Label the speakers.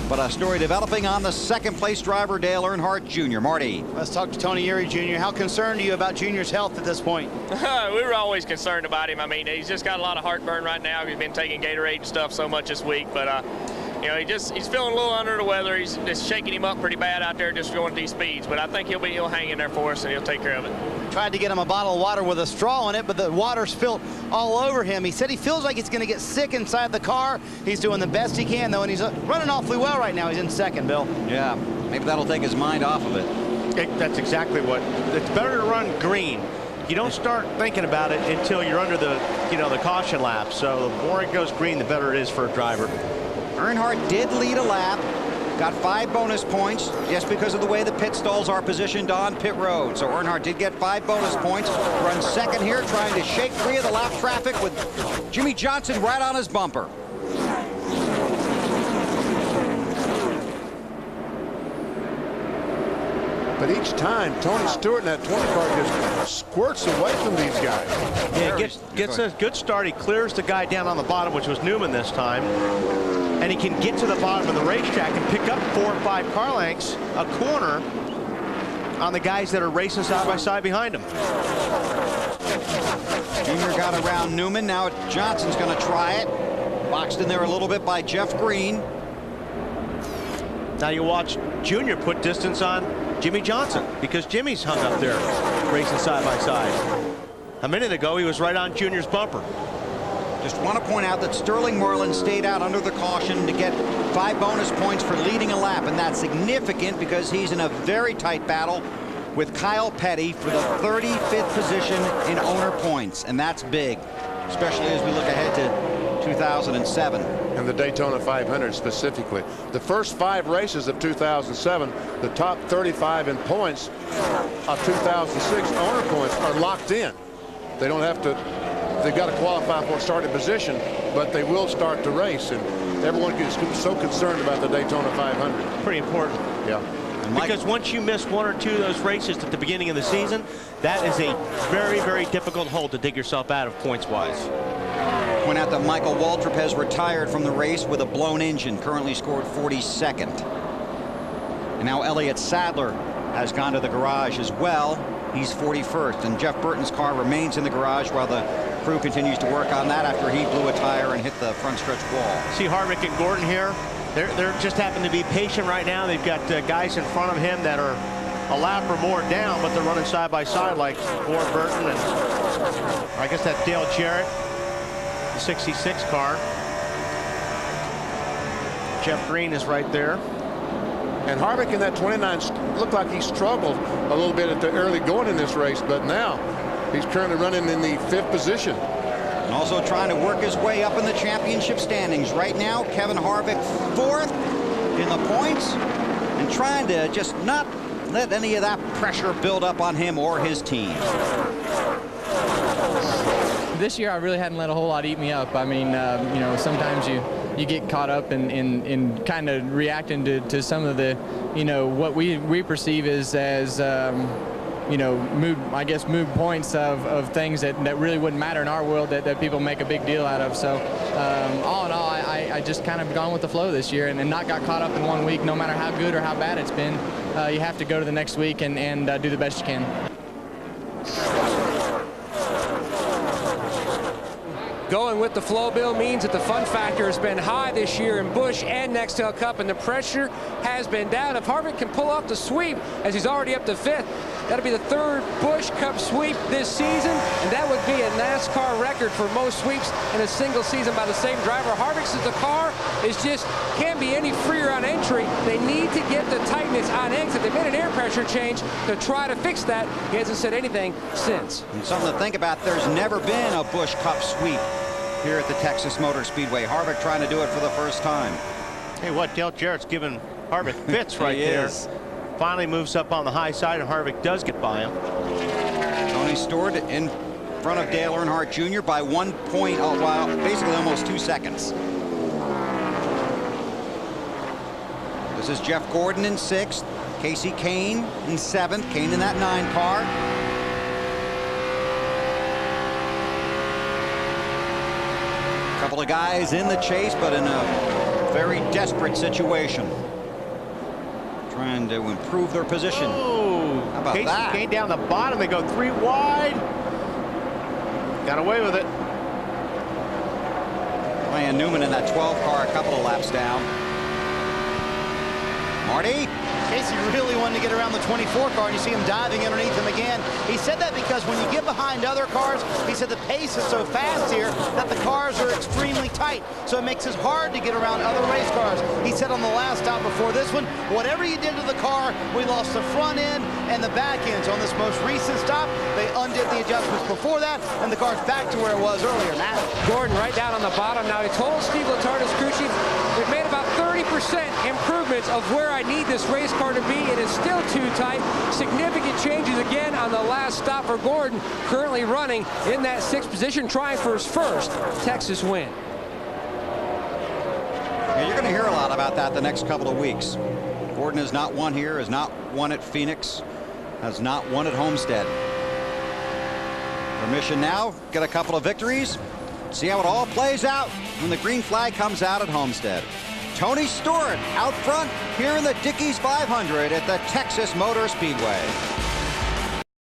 Speaker 1: But a story developing on the second place driver, Dale Earnhardt Jr. Marty.
Speaker 2: Let's talk to Tony Eury Jr. How concerned are you about Junior's health at this point?
Speaker 3: We were always concerned about him. I mean, he's just got a lot of heartburn right now. He's been taking Gatorade and stuff so much this week, but you know, he's feeling a little under the weather. He's just shaking him up pretty bad out there, just going these speeds. But I think he'll hang in there for us and he'll take care of it.
Speaker 2: Tried to get him a bottle of water with a straw in it, but the water spilled all over him. He said he feels like he's going to get sick inside the car. He's doing the best he can, though, and he's running awfully well right now. He's in second, Bill.
Speaker 1: Yeah, maybe that'll take his mind off of it.
Speaker 4: That's exactly what. It's better to run green. You don't start thinking about it until you're under the, the caution lap. So the more it goes green, the better it is for a driver.
Speaker 1: Earnhardt did lead a lap, got 5 bonus points just because of the way the pit stalls are positioned on pit road. So Earnhardt did get 5 bonus points, runs second here, trying to shake free of the lap traffic with Jimmy Johnson right on his bumper.
Speaker 5: But each time, Tony Stewart in that 20 car just squirts away from these guys.
Speaker 4: Yeah, gets a good start. He clears the guy down on the bottom, which was Newman this time. And he can get to the bottom of the racetrack and pick up 4 or 5 car lengths a corner on the guys that are racing side by side behind him.
Speaker 1: Junior got around Newman. Now Johnson's going to try it. Boxed in there a little bit by Jeff Green.
Speaker 4: Now you watch Junior put distance on Jimmy Johnson because Jimmy's hung up there racing side by side. A minute ago, he was right on Junior's bumper.
Speaker 1: Just want to point out that Sterling Marlin stayed out under the caution to get 5 bonus points for leading a lap, and that's significant because he's in a very tight battle with Kyle Petty for the 35th position in owner points, and that's big, especially as we look ahead to 2007.
Speaker 5: And the Daytona 500 specifically. The first 5 races of 2007, the top 35 in points of 2006 owner points are locked in. They don't have to. They've got to qualify for a starting position, but they will start the race, and everyone is so concerned about the Daytona 500.
Speaker 4: Pretty important.
Speaker 5: Yeah.
Speaker 4: Because once you miss 1 or 2 of those races at the beginning of the season, that is a very, very difficult hole to dig yourself out of points-wise.
Speaker 1: Point out that Michael Waltrip has retired from the race with a blown engine, currently scored 42nd. And now Elliott Sadler has gone to the garage as well. He's 41st, and Jeff Burton's car remains in the garage while the crew continues to work on that after he blew a tire and hit the front stretch wall.
Speaker 4: See Harvick and Gordon here. They're just happen to be patient right now. They've got guys in front of him that are a lap or more down, but they're running side by side like Ward Burton and I guess that's Dale Jarrett, the 66 car. Jeff Green is right there.
Speaker 5: And Harvick in that 29 looked like he struggled a little bit at the early going in this race, but now he's currently running in the 5th position.
Speaker 1: And also trying to work his way up in the championship standings. Right now, Kevin Harvick 4th in the points and trying to just not let any of that pressure build up on him or his team.
Speaker 6: This year, I really hadn't let a whole lot eat me up. I mean, you know, sometimes you get caught up in kind of reacting to some of the, you know, what we perceive as you know, mood points of things that really wouldn't matter in our world that people make a big deal out of. So all in all, I just kind of gone with the flow this year and not got caught up in one week. No matter how good or how bad it's been, you have to go to the next week and do the best you can.
Speaker 7: Going with the flow, Bill, means that the fun factor has been high this year in Busch and Nextel Cup, and the pressure has been down. If Harvick can pull off the sweep, as he's already up to 5th, that'll be the 3rd Busch Cup sweep this season, and that would be a NASCAR record for most sweeps in a single season by the same driver. Harvick says the car is just can't be any freer on entry. They need to get the tightness on exit. They made an air pressure change to try to fix that. He hasn't said anything since.
Speaker 1: And something to think about, there's never been a Busch Cup sweep here at the Texas Motor Speedway. Harvick trying to do it for the first time.
Speaker 4: Hey, what? Dale Jarrett's giving Harvick fits right there. Finally moves up on the high side, and Harvick does get by him.
Speaker 1: Tony Stewart in front of Dale Earnhardt Jr. by 1 point, well, basically almost 2 seconds. This is Jeff Gordon in 6th, Casey Kane in 7th, Kane in that 9 car. Couple of guys in the chase, but in a very desperate situation. Trying to improve their position.
Speaker 4: Oh,
Speaker 1: how about
Speaker 4: Casey
Speaker 1: that?
Speaker 4: Kane down the bottom. They go 3 wide. Got away with it.
Speaker 1: Ryan Newman in that 12 car, a couple of laps down. Marty.
Speaker 2: Casey really wanted to get around the 24 car, and you see him diving underneath him again. He said that because when you get behind other cars, he said the pace is so fast here that the cars are extremely tight, so it makes it hard to get around other race cars. He said on the last stop before this one, whatever you did to the car, we lost the front end and the back end. So on this most recent stop, they undid the adjustments before that, and the car's back to where it was earlier. Matt.
Speaker 7: Gordon right down on the bottom. Now he told Steve Letardis crew chief, we've made about 30% improvements of where I need this race car to be. It is still too tight. Significant changes again on the last stop for Gordon, currently running in that 6th position, trying for his first Texas win.
Speaker 1: Yeah, you're going to hear a lot about that the next couple of weeks. Gordon has not won here, has not won at Phoenix, has not won at Homestead. Their mission now, get a couple of victories, see how it all plays out when the green flag comes out at Homestead. Tony Stewart out front here in the Dickies 500 at the Texas Motor Speedway.